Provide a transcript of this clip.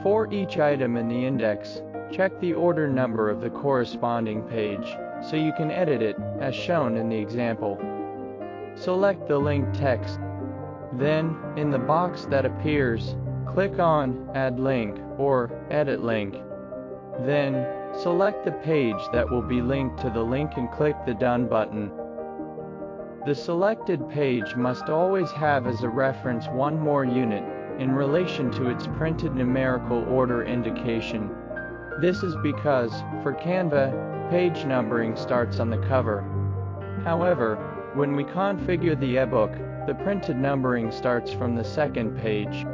For each item in the index, check the order number of the corresponding page, so you can edit it, as shown in the example. Select the link text. Then, in the box that appears, click on Add Link or Edit Link. Then, select the page that will be linked to the link and click the Done button. The selected page must always have as a reference one more unit in relation to its printed numerical order indication. This is because, for Canva, page numbering starts on the cover. However, when we configure the ebook, the printed numbering starts from the second page.